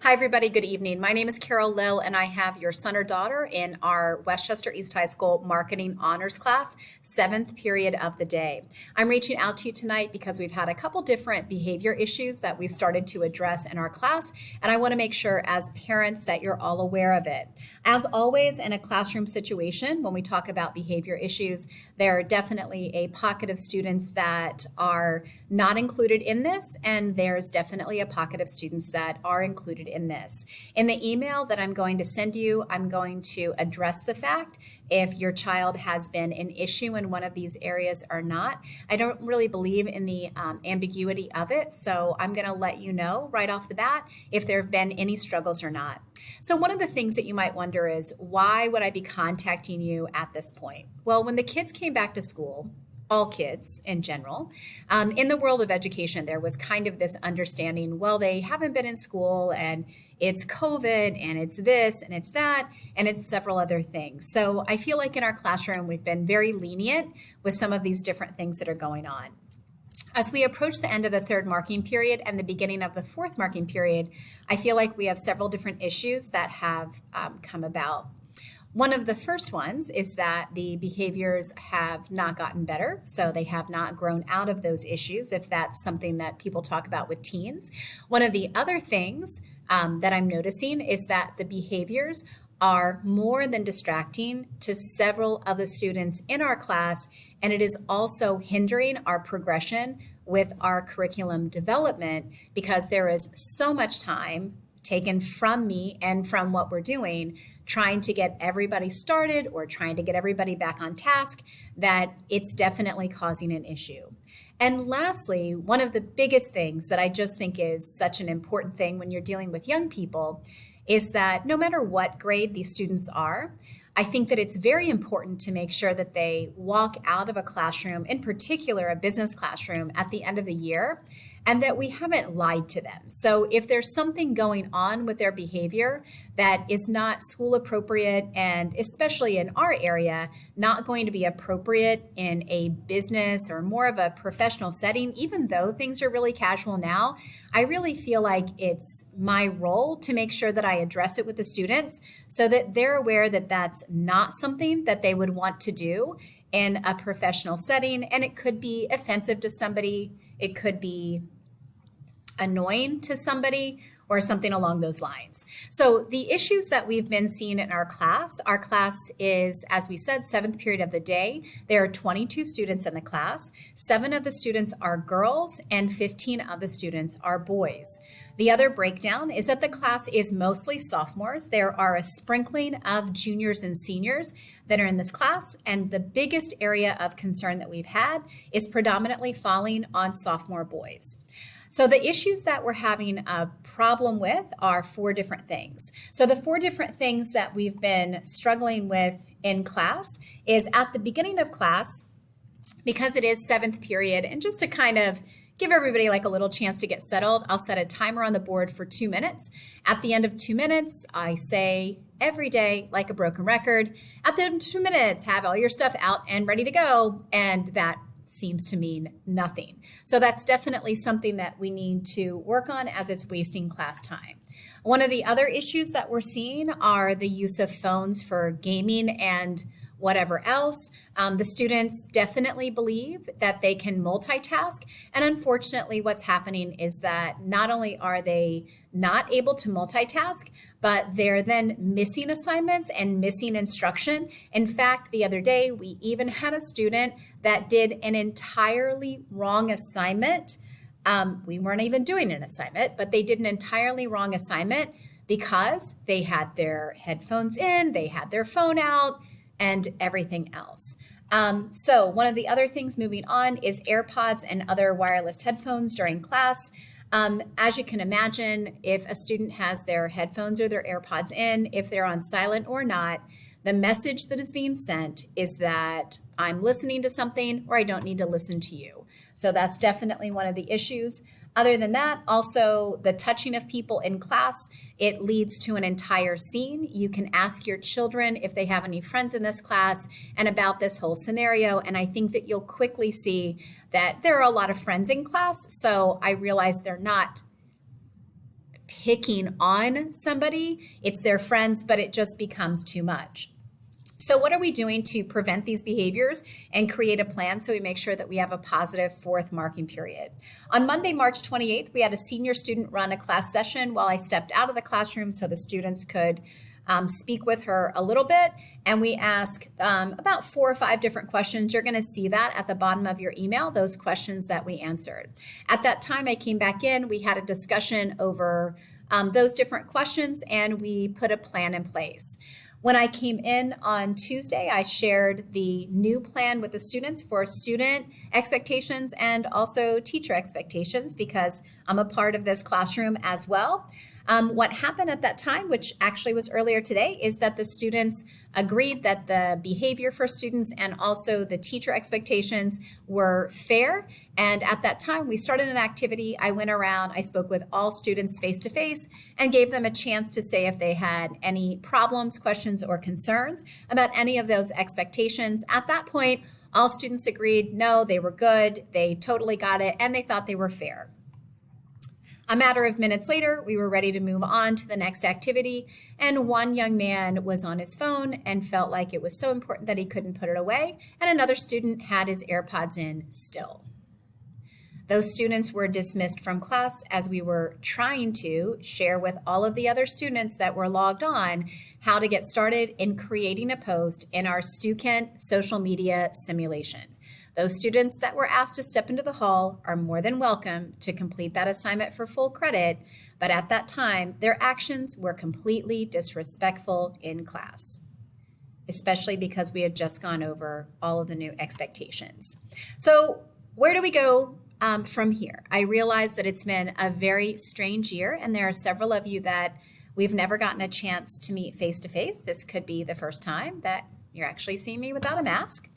Hi, everybody. Good evening. My name is Carol Lill, and I have your son or daughter in our Westchester East High School Marketing Honors class, 7th period of the day. I'm reaching out to you tonight because we've had a couple different behavior issues that we've started to address in our class, and I want to make sure as parents that you're all aware of it. As always, in a classroom situation, when we talk about behavior issues, there are definitely a pocket of students that are not included in this, and there's definitely a pocket of students that are included in this. In the email that I'm going to send you, I'm going to address the fact if your child has been an issue in one of these areas or not. I don't really believe in the ambiguity of it, so I'm going to let you know right off the bat if there have been any struggles or not. So one of the things that you might wonder is, why would I be contacting you at this point? Well, when the kids came back to school, all kids in general. In the world of education, there was kind of this understanding, well, they haven't been in school and it's COVID and it's this and it's that and it's several other things. So I feel like in our classroom, we've been very lenient with some of these different things that are going on. As we approach the end of the third marking period and the beginning of the fourth marking period, I feel like we have several different issues that have come about. One of the first ones is that the behaviors have not gotten better, so they have not grown out of those issues, if that's something that people talk about with teens. One of the other things that I'm noticing is that the behaviors are more than distracting to several of the students in our class, and it is also hindering our progression with our curriculum development because there is so much time taken from me and from what we're doing, trying to get everybody started or trying to get everybody back on task, that it's definitely causing an issue. And lastly, one of the biggest things that I just think is such an important thing when you're dealing with young people is that no matter what grade these students are, I think that it's very important to make sure that they walk out of a classroom, in particular a business classroom, at the end of the year, and that we haven't lied to them. So if there's something going on with their behavior that is not school appropriate, and especially in our area, not going to be appropriate in a business or more of a professional setting, even though things are really casual now, I really feel like it's my role to make sure that I address it with the students so that they're aware that that's not something that they would want to do in a professional setting. And it could be offensive to somebody, it could be annoying to somebody, or something along those lines. So the issues that we've been seeing in our class is, as we said, 7th period of the day. There are 22 students in the class. 7 of the students are girls and 15 of the students are boys. The other breakdown is that the class is mostly sophomores. There are a sprinkling of juniors and seniors that are in this class, and the biggest area of concern that we've had is predominantly falling on sophomore boys. So the issues that we're having a problem with are 4 different things. So the 4 different things that we've been struggling with in class is at the beginning of class, because it is 7th period, and just to kind of give everybody like a little chance to get settled, I'll set a timer on the board for 2 minutes. At the end of 2 minutes, I say every day, like a broken record, at the end of 2 minutes, have all your stuff out and ready to go, and that seems to mean nothing. So that's definitely something that we need to work on, as it's wasting class time. One of the other issues that we're seeing are the use of phones for gaming and whatever else. The students definitely believe that they can multitask. And unfortunately, what's happening is that not only are they not able to multitask, but they're then missing assignments and missing instruction. In fact, the other day, we even had a student that did an entirely wrong assignment. We weren't even doing an assignment, but they did an entirely wrong assignment because they had their headphones in, they had their phone out, and everything else. So one of the other things moving on is AirPods and other wireless headphones during class. As you can imagine, if a student has their headphones or their AirPods in, if they're on silent or not, the message that is being sent is that I'm listening to something or I don't need to listen to you. So that's definitely one of the issues. Other than that, also the touching of people in class, it leads to an entire scene. You can ask your children if they have any friends in this class and about this whole scenario. And I think that you'll quickly see that there are a lot of friends in class. So I realize they're not picking on somebody. It's their friends, but it just becomes too much. So what are we doing to prevent these behaviors and create a plan so we make sure that we have a positive fourth marking period? On Monday, March 28th, we had a senior student run a class session while I stepped out of the classroom so the students could speak with her a little bit. And we asked about 4 or 5 different questions. You're going to see that at the bottom of your email, those questions that we answered. At that time, I came back in. We had a discussion over those different questions, and we put a plan in place. When I came in on Tuesday, I shared the new plan with the students for student expectations and also teacher expectations because I'm a part of this classroom as well. What happened at that time, which actually was earlier today, is that the students agreed that the behavior for students and also the teacher expectations were fair. And at that time, we started an activity. I went around, I spoke with all students face-to-face and gave them a chance to say if they had any problems, questions, or concerns about any of those expectations. At that point, all students agreed, no, they were good, they totally got it, and they thought they were fair. A matter of minutes later, we were ready to move on to the next activity, and one young man was on his phone and felt like it was so important that he couldn't put it away, and another student had his AirPods in still. Those students were dismissed from class as we were trying to share with all of the other students that were logged on how to get started in creating a post in our Stukent social media simulation. Those students that were asked to step into the hall are more than welcome to complete that assignment for full credit, but at that time, their actions were completely disrespectful in class, especially because we had just gone over all of the new expectations. So where do we go from here? I realize that it's been a very strange year, and there are several of you that we've never gotten a chance to meet face-to-face. This could be the first time that you're actually seeing me without a mask.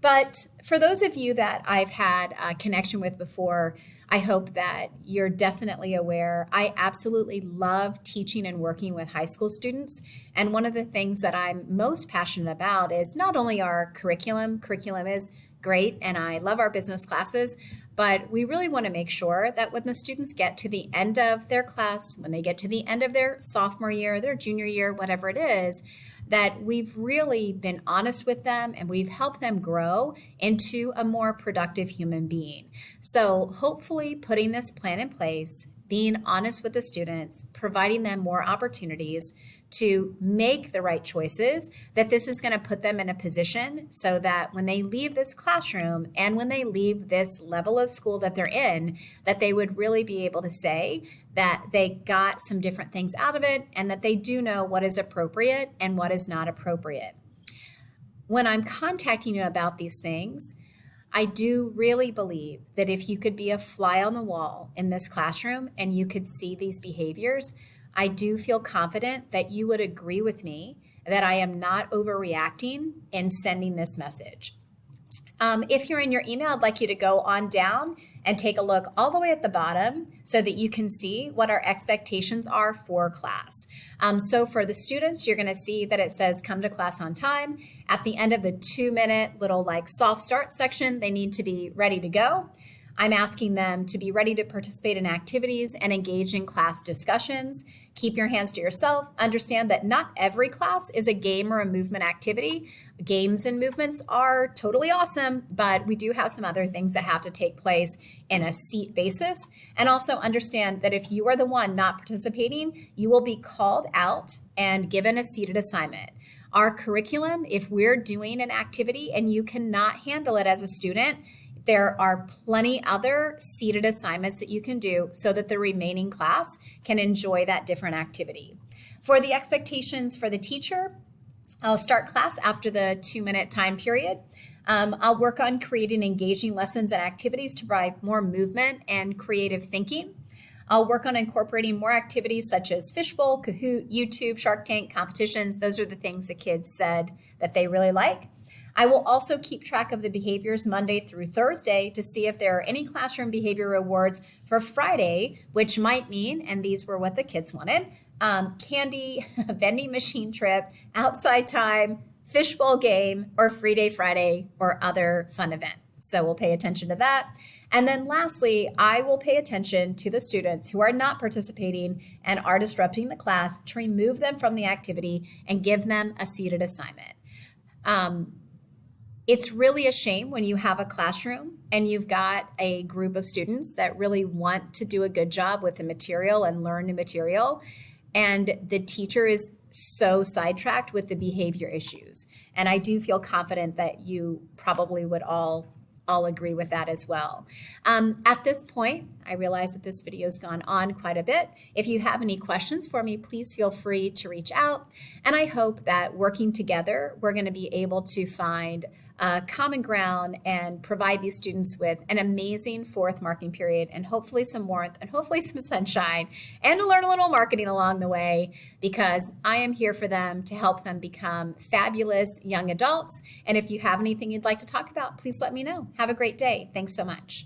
But for those of you that I've had a connection with before, I hope that you're definitely aware. I absolutely love teaching and working with high school students. And one of the things that I'm most passionate about is not only our curriculum is great, and I love our business classes, but we really want to make sure that when the students get to the end of their class, when they get to the end of their sophomore year, their junior year, whatever it is, that we've really been honest with them and we've helped them grow into a more productive human being. So hopefully putting this plan in place, being honest with the students, providing them more opportunities to make the right choices, that this is going to put them in a position so that when they leave this classroom and when they leave this level of school that they're in, that they would really be able to say that they got some different things out of it and that they do know what is appropriate and what is not appropriate. When I'm contacting you about these things, I do really believe that if you could be a fly on the wall in this classroom and you could see these behaviors, I do feel confident that you would agree with me that I am not overreacting in sending this message. If you're in your email, I'd like you to go on down and take a look all the way at the bottom so that you can see what our expectations are for class. So for the students, you're going to see that it says come to class on time. At the end of the 2-minute little soft start section, they need to be ready to go. I'm asking them to be ready to participate in activities and engage in class discussions. Keep your hands to yourself. Understand that not every class is a game or a movement activity. Games and movements are totally awesome, but we do have some other things that have to take place in a seat basis. And also understand that if you are the one not participating, you will be called out and given a seated assignment. Our curriculum, if we're doing an activity and you cannot handle it as a student, there are plenty other seated assignments that you can do so that the remaining class can enjoy that different activity. For the expectations for the teacher, I'll start class after the 2-minute time period. I'll work on creating engaging lessons and activities to provide more movement and creative thinking. I'll work on incorporating more activities such as Fishbowl, Kahoot, YouTube, Shark Tank, competitions. Those are the things the kids said that they really like. I will also keep track of the behaviors Monday through Thursday to see if there are any classroom behavior rewards for Friday, which might mean, and these were what the kids wanted, candy, vending machine trip, outside time, fishbowl game, or free day Friday, or other fun event. So we'll pay attention to that. And then lastly, I will pay attention to the students who are not participating and are disrupting the class to remove them from the activity and give them a seated assignment. It's really a shame when you have a classroom and you've got a group of students that really want to do a good job with the material and learn the material, and the teacher is so sidetracked with the behavior issues. And I do feel confident that you probably would all agree with that as well. At this point, I realize that this video has gone on quite a bit. If you have any questions for me, please feel free to reach out. And I hope that working together, we're going to be able to find common ground and provide these students with an amazing fourth marketing period, and hopefully some warmth and hopefully some sunshine, and to learn a little marketing along the way, because I am here for them to help them become fabulous young adults. And if you have anything you'd like to talk about, please let me know. Have a great day. Thanks so much.